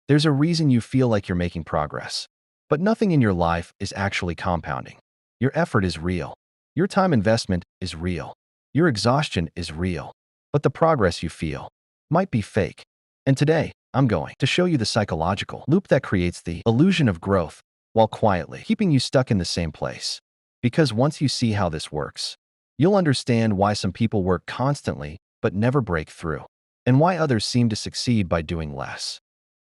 There's a reason you feel like you're making progress. But nothing in your life is actually compounding. Your effort is real. Your time investment is real. Your exhaustion is real. But the progress you feel might be fake. And today, I'm going to show you the psychological loop that creates the illusion of growth while quietly keeping you stuck in the same place. Because once you see how this works, you'll understand why some people work constantly but never break through, and why others seem to succeed by doing less.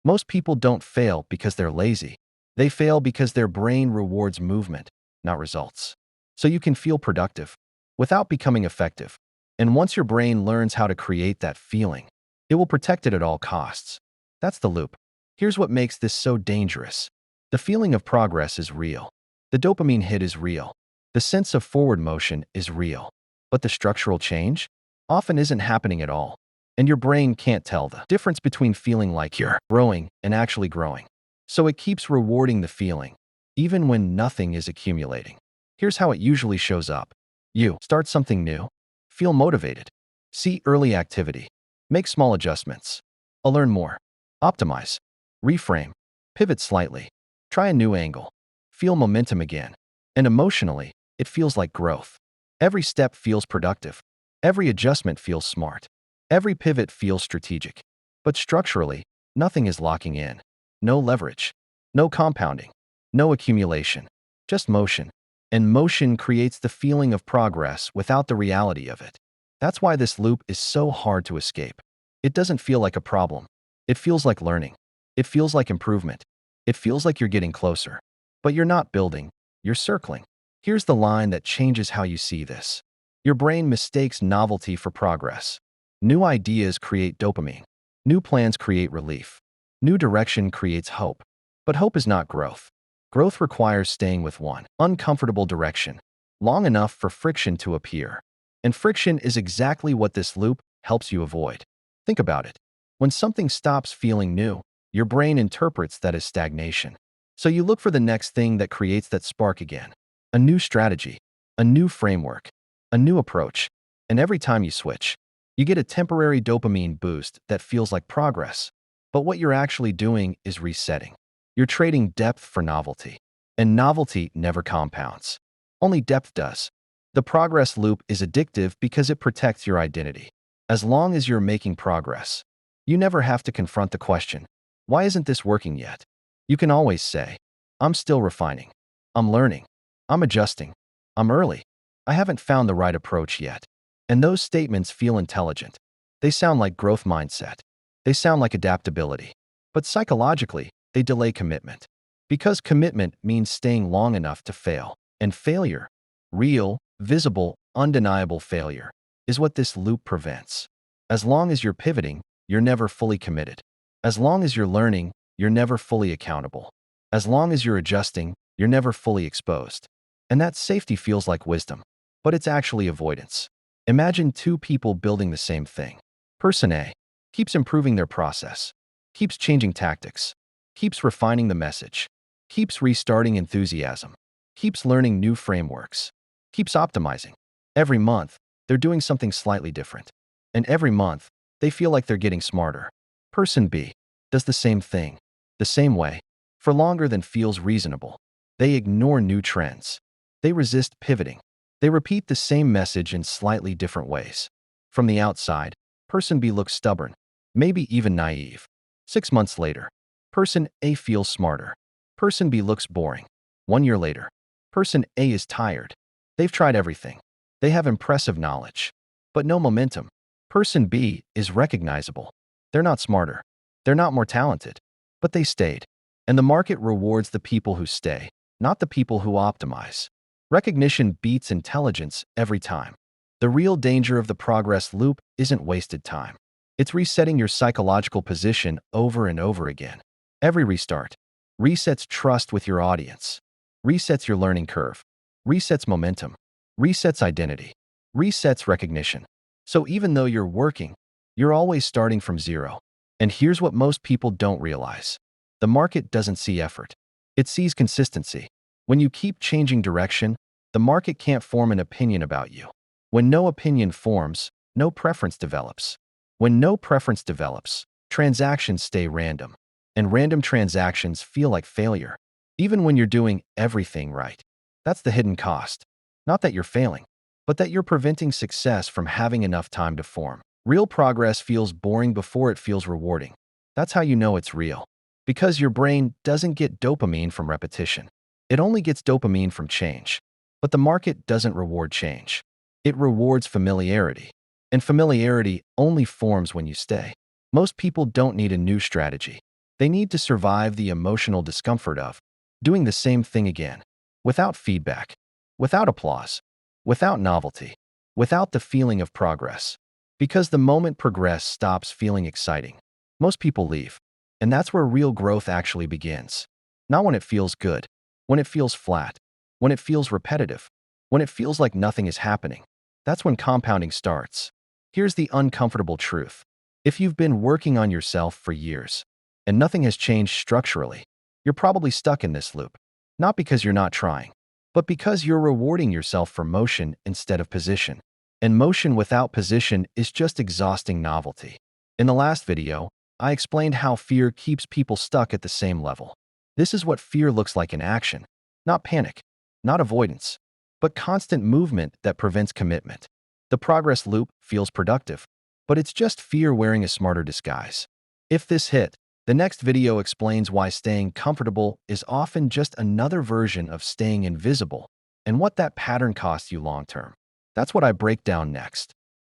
Most people don't fail because they're lazy. They fail because their brain rewards movement, not results. So you can feel productive without becoming effective. And once your brain learns how to create that feeling, it will protect it at all costs. That's the loop. Here's what makes this so dangerous. The feeling of progress is real. The dopamine hit is real. The sense of forward motion is real. But the structural change often isn't happening at all. And your brain can't tell the difference between feeling like you're growing and actually growing. So it keeps rewarding the feeling, even when nothing is accumulating. Here's how it usually shows up. You start something new, feel motivated, see early activity, make small adjustments, learn more, optimize, reframe, pivot slightly, try a new angle, feel momentum again. And emotionally, it feels like growth. Every step feels productive. Every adjustment feels smart. Every pivot feels strategic. But structurally, nothing is locking in. No leverage, no compounding, no accumulation, just motion. And motion creates the feeling of progress without the reality of it. That's why this loop is so hard to escape. It doesn't feel like a problem. It feels like learning. It feels like improvement. It feels like you're getting closer. But you're not building, you're circling. Here's the line that changes how you see this. Your brain mistakes novelty for progress. New ideas create dopamine. New plans create relief. New direction creates hope. But hope is not growth. Growth requires staying with one uncomfortable direction long enough for friction to appear. And friction is exactly what this loop helps you avoid. Think about it. When something stops feeling new, your brain interprets that as stagnation. So you look for the next thing that creates that spark again. A new strategy, a new framework, a new approach. And every time you switch, you get a temporary dopamine boost that feels like progress. But what you're actually doing is resetting. You're trading depth for novelty. And novelty never compounds. Only depth does. The progress loop is addictive because it protects your identity. As long as you're making progress, you never have to confront the question, why isn't this working yet? You can always say, I'm still refining. I'm learning. I'm adjusting. I'm early. I haven't found the right approach yet. And those statements feel intelligent. They sound like growth mindset. They sound like adaptability. But psychologically, they delay commitment. Because commitment means staying long enough to fail. And failure, real, visible, undeniable failure, is what this loop prevents. As long as you're pivoting, you're never fully committed. As long as you're learning, you're never fully accountable. As long as you're adjusting, you're never fully exposed. And that safety feels like wisdom, but it's actually avoidance. Imagine two people building the same thing. Person A keeps improving their process, keeps changing tactics, keeps refining the message, keeps restarting enthusiasm, keeps learning new frameworks, keeps optimizing. Every month, they're doing something slightly different. And every month, they feel like they're getting smarter. Person B does the same thing, the same way, for longer than feels reasonable. They ignore new trends. They resist pivoting. They repeat the same message in slightly different ways. From the outside, Person B looks stubborn, maybe even naive. 6 months later, Person A feels smarter. Person B looks boring. 1 year later, Person A is tired. They've tried everything. They have impressive knowledge, but no momentum. Person B is recognizable. They're not smarter. They're not more talented, but they stayed. And the market rewards the people who stay, not the people who optimize. Recognition beats intelligence every time. The real danger of the progress loop isn't wasted time. It's resetting your psychological position over and over again. Every restart resets trust with your audience, resets your learning curve, resets momentum, resets identity, resets recognition. So even though you're working, you're always starting from zero. And here's what most people don't realize. The market doesn't see effort. It sees consistency. When you keep changing direction, the market can't form an opinion about you. When no opinion forms, no preference develops. When no preference develops, transactions stay random. and random transactions feel like failure, even when you're doing everything right. That's the hidden cost. Not that you're failing, but that you're preventing success from having enough time to form. Real progress feels boring before it feels rewarding. That's how you know it's real. Because your brain doesn't get dopamine from repetition. It only gets dopamine from change. But the market doesn't reward change. It rewards familiarity. And familiarity only forms when you stay. Most people don't need a new strategy. They need to survive the emotional discomfort of doing the same thing again, without feedback, without applause, without novelty, without the feeling of progress. Because the moment progress stops feeling exciting, most people leave. And that's where real growth actually begins. Not when it feels good, when it feels flat, when it feels repetitive, when it feels like nothing is happening. That's when compounding starts. Here's the uncomfortable truth. If you've been working on yourself for years and nothing has changed structurally, you're probably stuck in this loop. Not because you're not trying, but because you're rewarding yourself for motion instead of position. And motion without position is just exhausting novelty. In the last video, I explained how fear keeps people stuck at the same level. This is what fear looks like in action. Not panic, not avoidance, but constant movement that prevents commitment. The progress loop feels productive, but it's just fear wearing a smarter disguise. If this hit, the next video explains why staying comfortable is often just another version of staying invisible and what that pattern costs you long term. That's what I break down next.